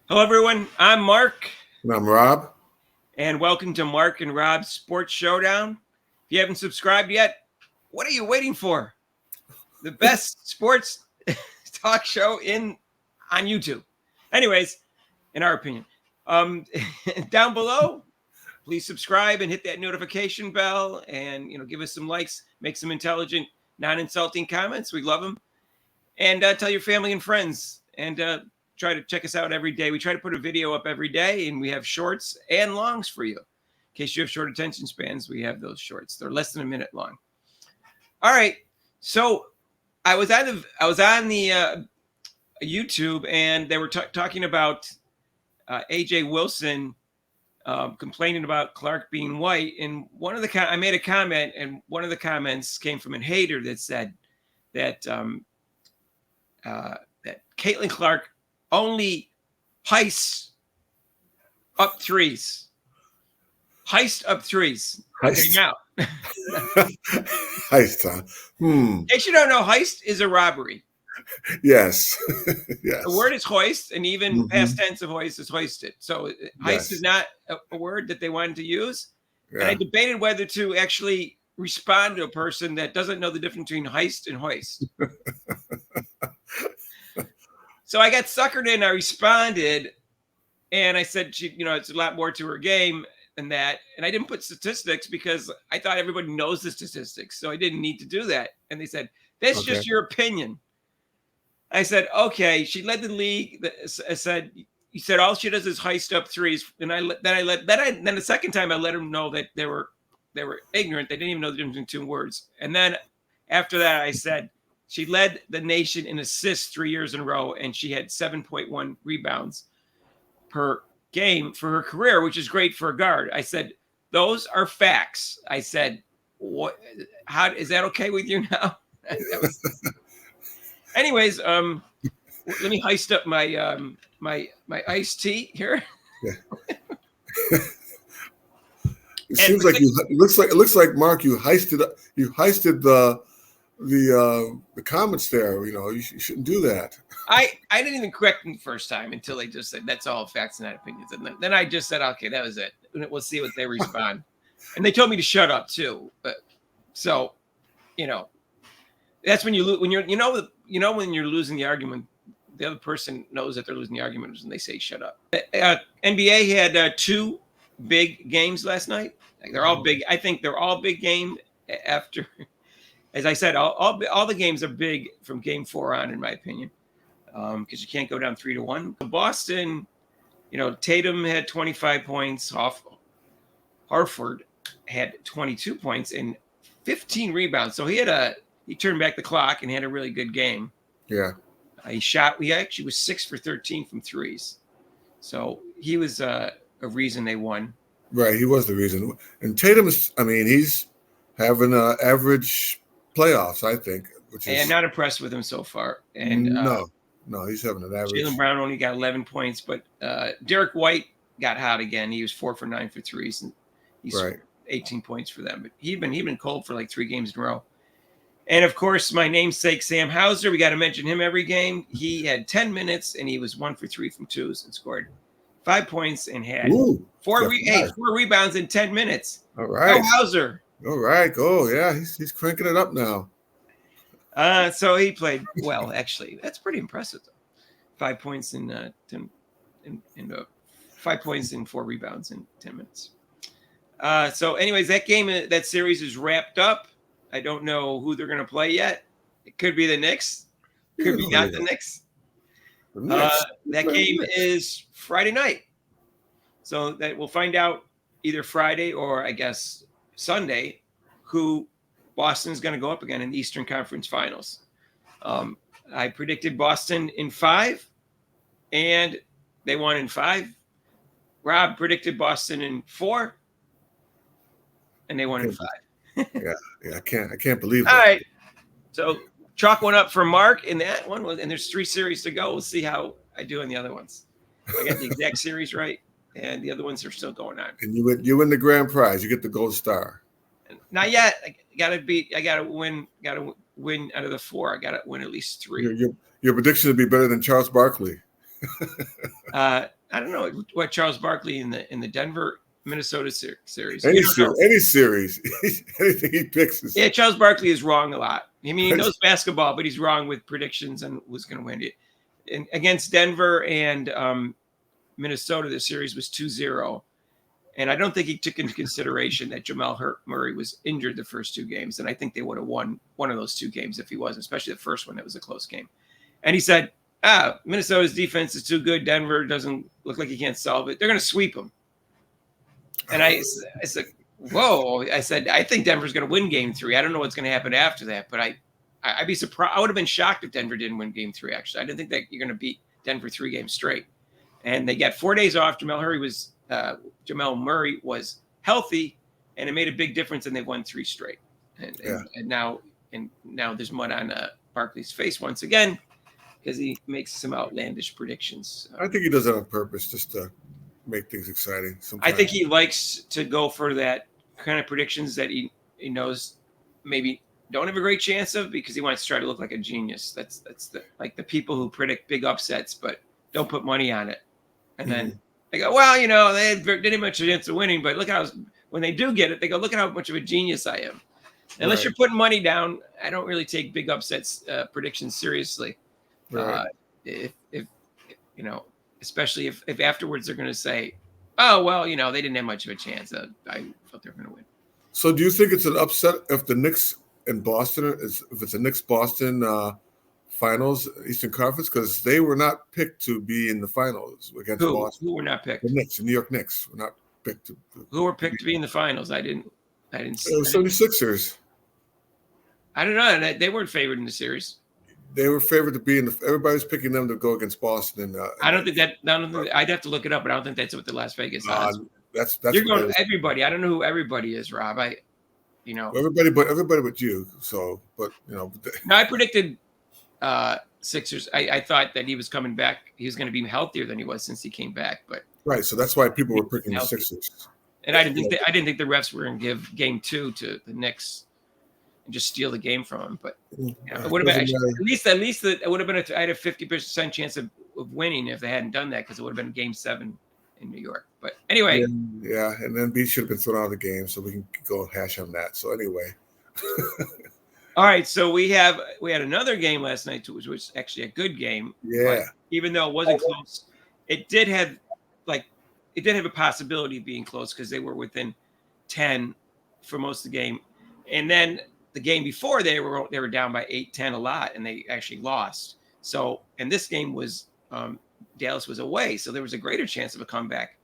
Hello, everyone. I'm Mark, And I'm Rob. and welcome to Mark and Rob's Sports Showdown. If you haven't subscribed yet, what are you waiting for? The best sports talk show on YouTube. Anyways, in our opinion, down below, please subscribe and hit that notification bell, and give us some likes, make some intelligent, non-insulting comments. We love them, and tell your family and friends, and try to check us out every day. We try to put a video up every day, and we have shorts and longs for you. In case you have short attention spans, we have those shorts. They're less than a minute long. All right. So I was on the YouTube, and they were talking about AJ Wilson complaining about Clark being white. And I made a comment, and one of the comments came from a hater that said that that Caitlin Clark only heists up threes. Heist up threes. Okay, now. Heist, huh? In case you don't know, heist is a robbery. Yes. Yes. The word is hoist, and even past tense of hoist is hoisted. So heist is not a word that they wanted to use. Yeah. And I debated whether to actually respond to a person that doesn't know the difference between heist and hoist. So I got suckered in. I responded, and I said, it's a lot more to her game than that. And I didn't put statistics because I thought everybody knows the statistics, so I didn't need to do that. And they said, that's just your opinion. I said, okay. She led the league. I said, you said all she does is heist up threes. And then the second time I let them know that they were ignorant. They didn't even know the difference between two words. And then after that, I said, she led the nation in assists 3 years in a row, and she had 7.1 rebounds per game for her career, which is great for a guard. I said, those are facts. I said, what? How is that okay with you now? Anyways, let me heist up my my iced tea here. Yeah. It seems like it looks like Mark, you heisted the comments there. You shouldn't do that. I didn't even correct them the first time until they just said that's all facts and not opinions, and then I just said, okay, that was it. We'll see what they respond. And they told me to shut up too. But so, that's when when you're losing the argument, the other person knows that they're losing the argument when they say shut up. NBA had 2 big games last night. They're all big. I think they're all big game after. As I said, all the games are big from game 4 on, in my opinion, because you can't go down 3-1. Boston, Tatum had 25 points. Harford had 22 points and 15 rebounds. So he turned back the clock and had a really good game. Yeah. He actually was 6 for 13 from threes. So he was a reason they won. Right, he was the reason. And Tatum he's having an average playoffs, I think. And not impressed with him so far. And no, he's having an average. Jaylen Brown only got 11 points, but Derek White got hot again. He was 4 for 9 for threes, and he's 18 points for them. But he'd been cold for like 3 games in a row. And of course, my namesake Sam Hauser. We got to mention him every game. He had 10 minutes, and he was 1 for 3 from twos and scored 5 points and had 4 rebounds in 10 minutes. All right, Hauser. All right, yeah, he's cranking it up now. So he played well. Actually, that's pretty impressive, though. 5 points in 5 points and 4 rebounds in 10 minutes. So, anyways, that series is wrapped up. I don't know who they're going to play yet. It could be the Knicks. Could be not the Knicks. That game is Friday night. So that we'll find out either Friday or I guess Sunday who Boston's going to go up again in the Eastern Conference Finals. I predicted Boston in 5, and they won in 5. Rob predicted Boston in 4, and they won in 5. Yeah, I can't believe that. All right, so chalk one up for Mark in that one, and there's 3 series to go. We'll see how I do in the other ones. I got the exact series right, and the other ones are still going on. And you win the grand prize. You get the gold star. Not yet. I gotta win out of the 4. I gotta win at least 3. Your prediction would be better than Charles Barkley. I don't know what Charles Barkley in the Denver Minnesota series. Any series, anything he picks is. Yeah, Charles Barkley is wrong a lot. I mean, he knows basketball, but he's wrong with predictions and was going to win it. And against Denver and Minnesota, the series was 2-0. And I don't think he took into consideration that Jamal Murray was injured the first two games. And I think they would have won one of those two games if he wasn't, especially the first one. That was a close game. And he said, Minnesota's defense is too good. Denver doesn't look like he can't solve it. They're going to sweep them. And I said, whoa. I said, I think Denver's going to win game 3. I don't know what's going to happen after that. But I'd be surprised. I would have been shocked if Denver didn't win game 3, actually. I didn't think that you're going to beat Denver 3 games straight. And they got 4 days off. Jamal Murray was healthy, and it made a big difference, and they won 3 straight. And now there's mud on Barkley's face once again because he makes some outlandish predictions. I think he does that on purpose, just to make things exciting. Sometimes. I think he likes to go for that kind of predictions that he knows maybe don't have a great chance of, because he wants to try to look like a genius. That's the people who predict big upsets but don't put money on it, and then they go, well, they didn't have much chance of winning, but look when they do get it, they go, look at how much of a genius I am. Unless you're putting money down, I don't really take big upsets predictions seriously. Right. If especially if afterwards they're going to say, oh, well, they didn't have much of a chance. I thought they were going to win. So do you think it's an upset if the Knicks in Boston if it's a Knicks-Boston finals, Eastern Conference, because they were not picked to be in the finals against Boston. Who were not picked? The Knicks, the New York Knicks were not picked. Who were picked to be in the finals? I didn't see. It was 76ers. I don't know. They weren't favored in the series. They were favored to be in everybody was picking them to go against Boston. I don't think I'd have to look it up, but I don't think that's what the Las Vegas odds. That's you're going to everybody. I don't know who everybody is, Rob. Everybody but you. So, but No, I predicted Sixers. I thought that he was coming back. He was going to be healthier than he was since he came back. But right, so that's why people were picking the Sixers. And I didn't think the refs were going to give game 2 to the Knicks and just steal the game from him. But it would have been at least it would have been I had a 50% chance of winning if they hadn't done that, because it would have been game 7 in New York. But anyway, and then B should have been thrown out of the game, so we can go hash on that. So anyway. All right, so we had another game last night, which was actually a good game. Yeah. Even though it wasn't close, it did have a possibility of being close because they were within 10 for most of the game. And then the game before they were down by 8-10 a lot, and they actually lost. So, and this game was Dallas was away, so there was a greater chance of a comeback,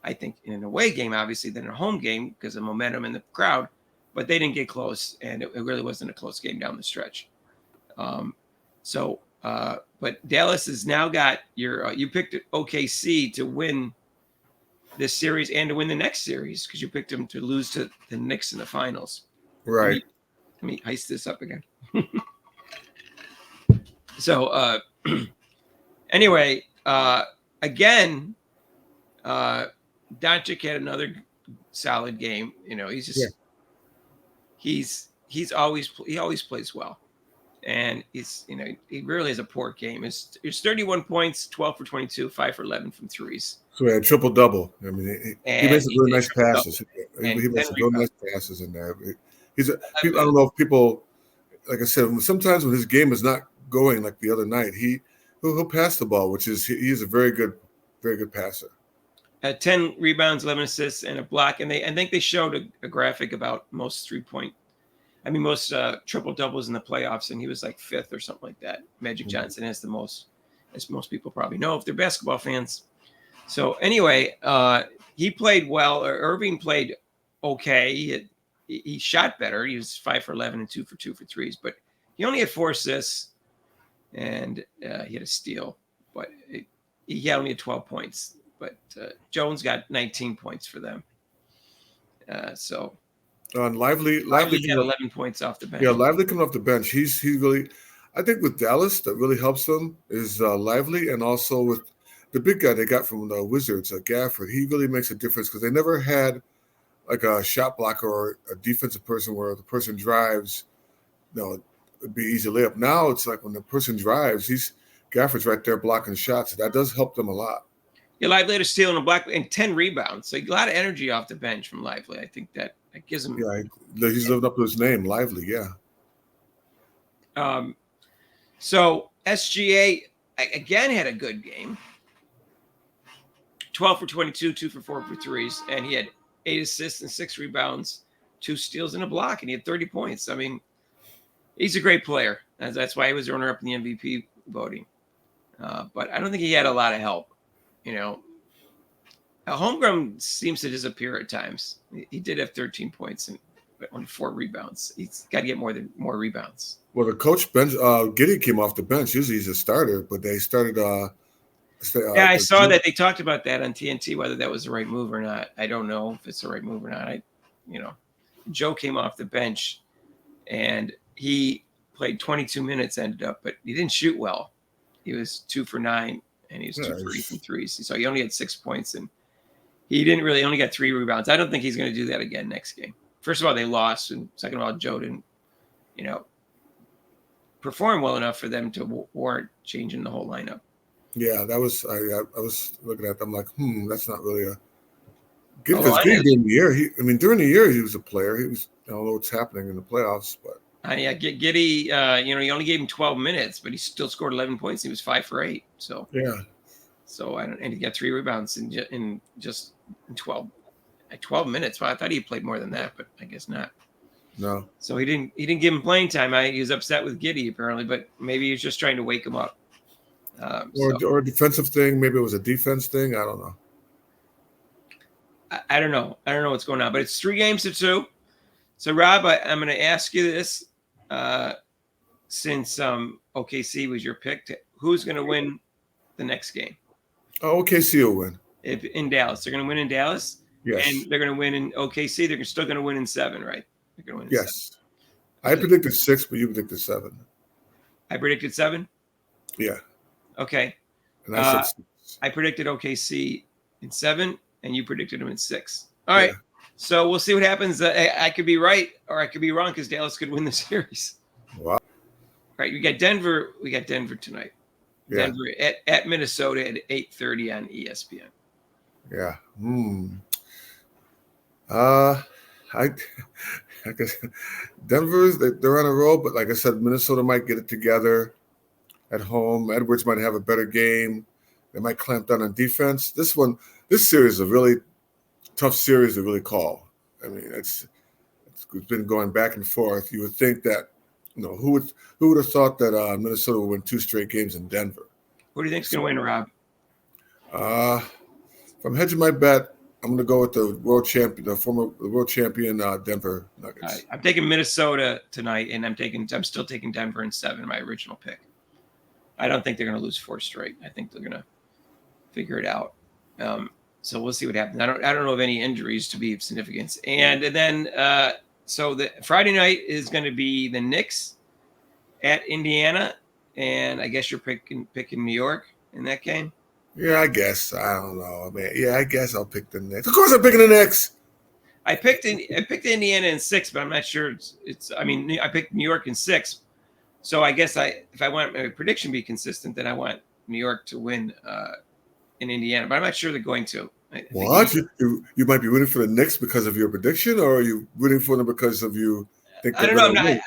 I think, in an away game, obviously, than a home game because of momentum in the crowd. But they didn't get close, and it really wasn't a close game down the stretch. But Dallas has now got you picked OKC to win this series and to win the next series because you picked them to lose to the Knicks in the finals. Right. Let me heist this up again. So anyway, again, Doncic had another solid game. He's just he always plays well, and he really has a poor game. It's 31 points, 12 for 22, 5 for 11 from threes. So he had triple-double. I mean, he makes some really nice passes. He makes some really nice passes in there. I don't know if people, like I said, sometimes when his game is not going like the other night, he'll pass the ball, which is he's a very good passer. 10 rebounds, 11 assists, and a block. And I think they showed a graphic about most triple doubles in the playoffs, and he was like 5th or something like that. Magic Johnson has the most, as most people probably know if they're basketball fans. So anyway, he played well. Irving played okay. He shot better. He was 5 for 11 and 2 for 2 for threes, but he only had 4 assists, and he had a steal. But he only had 12 points. But Jones got 19 points for them. So Lively got 11 points off the bench. Yeah, Lively coming off the bench. He's really, I think with Dallas that really helps them is Lively, and also with the big guy they got from the Wizards, Gafford. He really makes a difference because they never had like a shot blocker or a defensive person where the person drives, it'd be easy layup. Now it's like when the person drives, he's Gafford's right there blocking shots. That does help them a lot. Yeah, Lively had a steal and a block and 10 rebounds. So a lot of energy off the bench from Lively. I think that gives him. Yeah, he's lived up to his name, Lively. Yeah. So SGA again had a good game. 12 for 22, 2 for 4 for threes, and he had 8 assists and 6 rebounds, 2 steals and a block, and he had 30 points. I mean, he's a great player. That's why he was runner-up in the MVP voting. But I don't think he had a lot of help. Holmgren seems to disappear at times. He did have 13 points and only 4 rebounds. He's got to get more rebounds. Well, the coach bench, Giddey came off the bench. Usually he's a starter, but they started. Yeah, I saw that they talked about that on TNT, whether that was the right move or not. I don't know if it's the right move or not. Joe came off the bench, and he played 22 minutes, ended up, but he didn't shoot well. He was 2 for 9, and he was 2 for 8 from threes. So he only had 6 points, and he didn't really only got 3 rebounds. I don't think he's going to do that again next game. First of all, they lost, and second of all, Joe didn't, perform well enough for them to warrant changing the whole lineup. Yeah, that was I was looking at them like, that's not really a good because during the year during the year he was a player. He was I don't know what's happening in the playoffs, but Giddey, he only gave him 12 minutes, but he still scored 11 points. He was 5 for 8. So yeah. So and he got 3 rebounds in 12 minutes. Well, I thought he played more than that, but I guess not. No. So he didn't give him playing time. He was upset with Giddey apparently, but maybe he was just trying to wake him up. Or a defensive thing. Maybe it was a defense thing. I don't know. I don't know. I don't know what's going on, but it's 3-2. So Rob, I'm going to ask you this, since OKC was your pick, who's going to win the next game? Oh, OKC will win. In Dallas. They're going to win in Dallas? Yes. And they're going to win in OKC. They're still going to win in 7, right? They're going to win in 7. I predicted 6, but you predicted 7. I predicted 7? Yeah. Okay. And I said 6. I predicted OKC in 7, and you predicted them in 6. All right. So we'll see what happens. I could be right or I could be wrong because Dallas could win the series. Wow. All right. We got Denver tonight. Yeah. Denver at Minnesota at 8:30 on ESPN. Yeah. I guess Denver's they're on a roll, but like I said, Minnesota might get it together at home. Edwards might have a better game. They might clamp down on defense. This series is a really tough series to really call. I mean, it's been going back and forth. You would think that, who would have thought that Minnesota would win 2 straight games in Denver? Who do you think is going to win, Rob? If I'm hedging my bet, I'm going to go with the former world champion Denver Nuggets. Right. I'm taking Minnesota tonight, and I'm still taking Denver in 7, my original pick. I don't think they're going to lose 4 straight. I think they're going to figure it out. So we'll see what happens. I don't know of any injuries to be of significance. And then so the Friday night is going to be the Knicks at Indiana, and I guess you're picking New York in that game. Yeah, I guess. I don't know, man. Yeah, I guess I'll pick the Knicks. Of course, I'm picking the Knicks. I picked Indiana in 6, but I'm not sure I picked New York in 6. So I guess if I want my prediction to be consistent, then I want New York to win in Indiana, but I'm not sure they're going to. What? You might be rooting for the Knicks because of your prediction, or are you rooting for them because of you think I don't know. My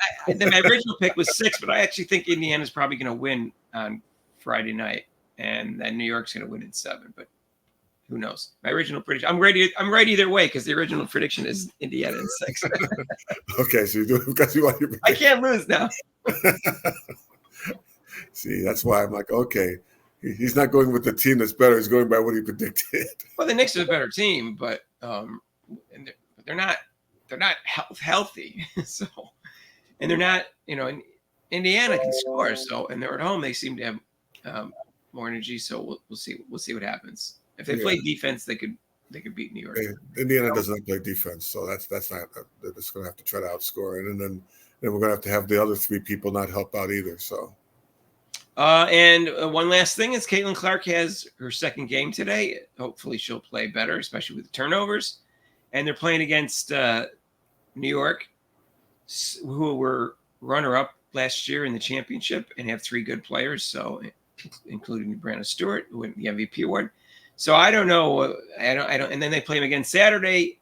original pick was 6, but I actually think Indiana's probably going to win on Friday night, and then New York's going to win in 7, but who knows? My original prediction. I'm ready either way because the original prediction is Indiana in 6. Okay, so you're doing because you want your prediction. I can't lose now. See, that's why I'm like, okay. He's not going with the team that's better. He's going by what he predicted. Well, the Knicks are a better team, but they're not healthy. So, and they're not, Indiana can score. So, and they're at home. They seem to have more energy. So we'll see what happens. If they play defense, they could beat New York. Indiana doesn't play defense, so that's not. They're just going to have to try to outscore it, and then we're going to have the other 3 people not help out either. So. And one last thing is Caitlin Clark has her second game today. Hopefully she'll play better, especially with the turnovers. And they're playing against New York, who were runner-up last year in the championship and have 3 good players. So including Brandon Stewart, who won the MVP award. So I don't know. I don't. And then they play him again Saturday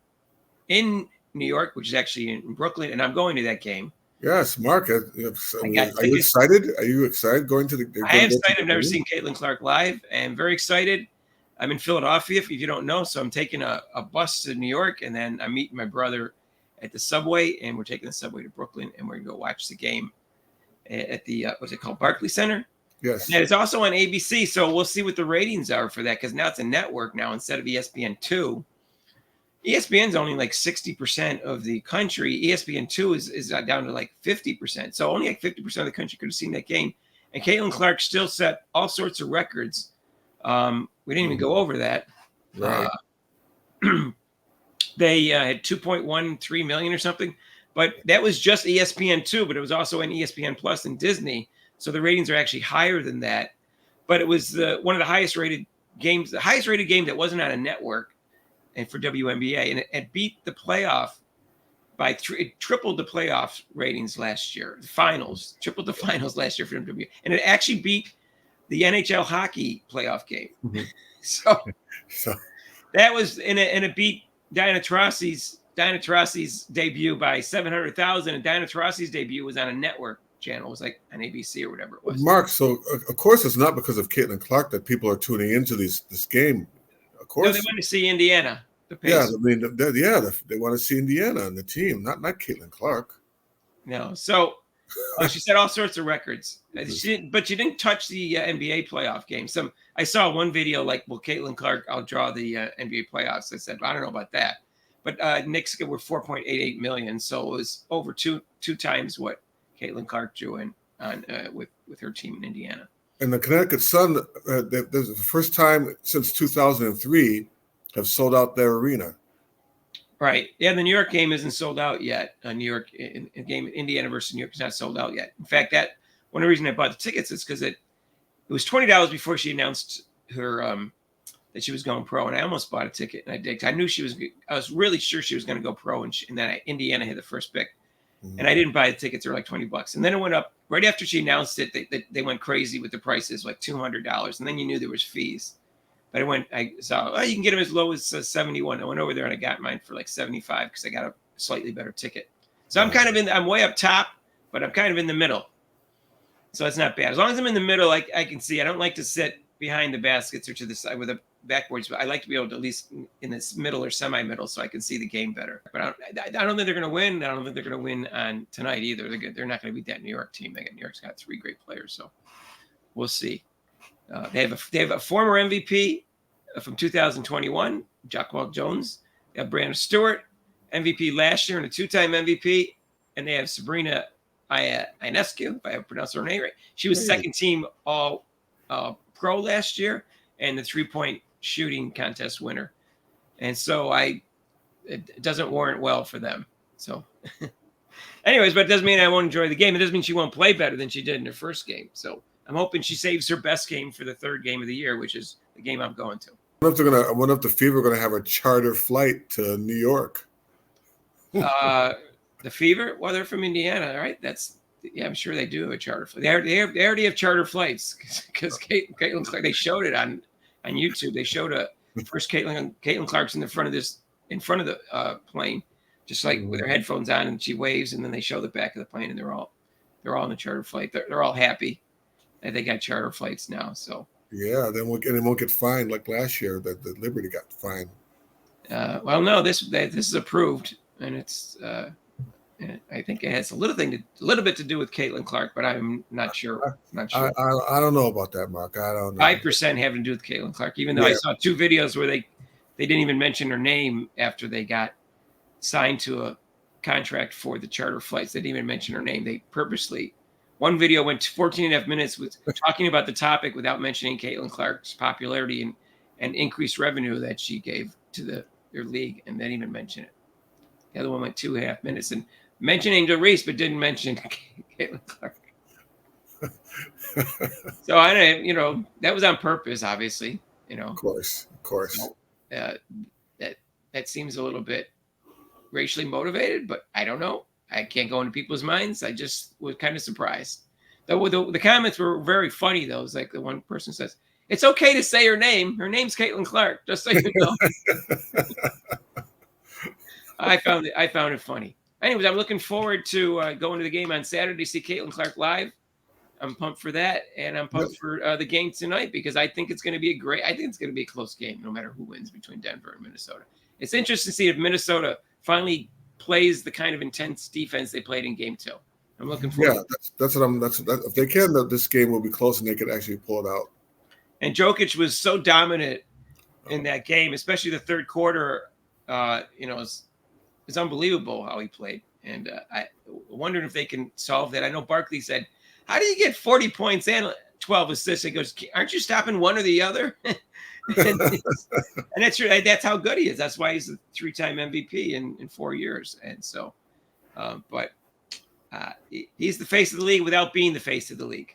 in New York, which is actually in Brooklyn, and I'm going to that game. Yes, Mark. Are you excited? Are you excited going to the? I am excited. I've never seen Caitlin Clark live. I'm very excited. I'm in Philadelphia, if you don't know. So I'm taking a bus to New York, and then I'm meeting my brother at the subway, and we're taking the subway to Brooklyn, and we're going to go watch the game at the, what's it called, Barclays Center? Yes. And it's also on ABC, so we'll see what the ratings are for that, because now it's a network now instead of ESPN2. ESPN's only like 60% of the country. ESPN2 is down to like 50%. So only like 50% of the country could have seen that game. And Caitlin Clark still set all sorts of records. We didn't even go over that. Right. They had 2.13 million or something, but that was just ESPN2, but it was also on ESPN Plus and Disney. So the ratings are actually higher than that. But it was one of the highest rated games, the highest rated game that wasn't on a network, and for WNBA, and it beat the playoff by it tripled the playoff ratings last year. The finals tripled the finals last year for WNBA, and it actually beat the NHL hockey playoff game. Mm-hmm. So that was and it beat Diana Taurasi's debut by 700,000, and Diana Taurasi's debut was on a network channel. It was like on ABC or whatever it was. Mark, so of course it's not because of Caitlin Clark that people are tuning into this game. Of course, no, they want to see Indiana. Yeah, I mean, they want to see Indiana and the team, not Caitlin Clark. No, so she set all sorts of records. She didn't touch the NBA playoff game. I saw one video like, well, Caitlin Clark, I'll draw the NBA playoffs. I said, well, I don't know about that. But Knicks were 4.88 million, so it was over two times what Caitlin Clark drew in on with her team in Indiana. And the Connecticut Sun, this is the first time since 2003 have sold out their arena. Right. Yeah, the New York game isn't sold out yet. New York in game Indiana versus New York is not sold out yet. In fact, that one of the reasons I bought the tickets is because it was $20 before she announced her that she was going pro, and I almost bought a ticket, and I did. I knew I was really sure she was going to go pro, and then Indiana had the first pick, and I didn't buy the tickets. They were like $20, and then it went up right after she announced it. They went crazy with the prices, like $200, and then you knew there was fees. But I saw, you can get them as low as 71. I went over there and I got mine for like 75 because I got a slightly better ticket. So I'm way up top, but I'm kind of in the middle. So it's not bad. As long as I'm in the middle, I can see. I don't like to sit behind the baskets or to the side with the backboards, but I like to be able to at least in this middle or semi-middle so I can see the game better. But I don't think they're going to win. I don't think they're going to win on tonight either. They're not going to beat that New York team. New York's got 3 great players, so we'll see. They have a former MVP from 2021, Jacquel Jones. They have Brandon Stewart, MVP last year and a 2-time MVP, and they have Sabrina Ionescu, if I have pronounced her name right. She was second team all pro last year and the 3-point shooting contest winner. And so it doesn't warrant well for them. So anyways, but it doesn't mean I won't enjoy the game. It doesn't mean she won't play better than she did in her first game. So I'm hoping she saves her best game for the third game of the year, which is the game I'm going to. I wonder if the Fever are going to have a charter flight to New York. The Fever? Well, they're from Indiana, right? I'm sure they do have a charter flight. They already have charter flights because Caitlin Clark, they showed it on YouTube. They showed first Caitlin Clark's in front of the plane, just like with her headphones on, and she waves, and then they show the back of the plane, and they're all in a charter flight. They're all happy that they got charter flights now. So yeah, they won't get fined like last year that the Liberty got fined. Well, no, this is approved, and it's. I think it has a little bit to do with Caitlin Clark, but I'm not sure. I don't know about that, Mark. I don't know. 5% having to do with Caitlin Clark, even though I saw 2 videos where they didn't even mention her name after they got signed to a contract for the charter flights. They didn't even mention her name. They purposely. One video went 14 and a half minutes with talking about the topic without mentioning Caitlin Clark's popularity and increased revenue that she gave to their league, and they didn't even mention it. The other one went 2.5 minutes and mentioned Angel Reese, but didn't mention Caitlin Clark. So that was on purpose, obviously. Of course. So, that seems a little bit racially motivated, but I don't know. I can't go into people's minds. I just was kind of surprised. The comments were very funny, though. It was like the one person says, "It's okay to say her name. Her name's Caitlin Clark, just so you know." I found it funny. Anyways, I'm looking forward to going to the game on Saturday to see Caitlin Clark live. I'm pumped for that, and I'm pumped for the game tonight because I think it's going to be a close game, no matter who wins between Denver and Minnesota. It's interesting to see if Minnesota finally plays the kind of intense defense they played in Game 2. I'm looking forward. Yeah, if they can, this game will be close and they could actually pull it out. And Jokic was so dominant in that game, especially the third quarter. It's unbelievable how he played, and I wondered if they can solve that. I know Barkley said, "How do you get 40 points and 12 assists?" He goes, "Aren't you stopping one or the other?" and that's true. That's how good he is. That's why he's a 3-time MVP in 4 years. And so, he's the face of the league without being the face of the league.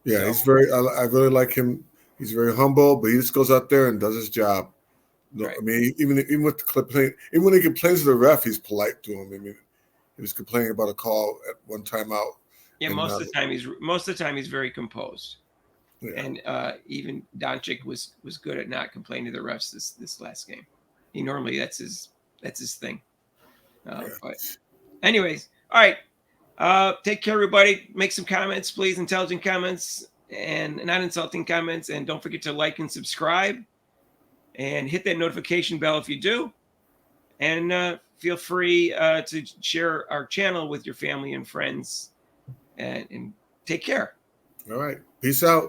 Yeah, so, he's I really like him. He's very humble, but he just goes out there and does his job. No, right. I mean, even with the complaint, even when he complains to the ref, he's polite to him. I mean, he was complaining about a call at one time out. Yeah, most of the time he's very composed. Yeah. And even Doncic was good at not complaining to the refs this last game. He normally that's his thing. But anyways, all right. Take care, everybody. Make some comments, please. Intelligent comments and not insulting comments. And don't forget to like and subscribe. And hit that notification bell if you do. And feel free to share our channel with your family and friends. And take care. All right. Peace out.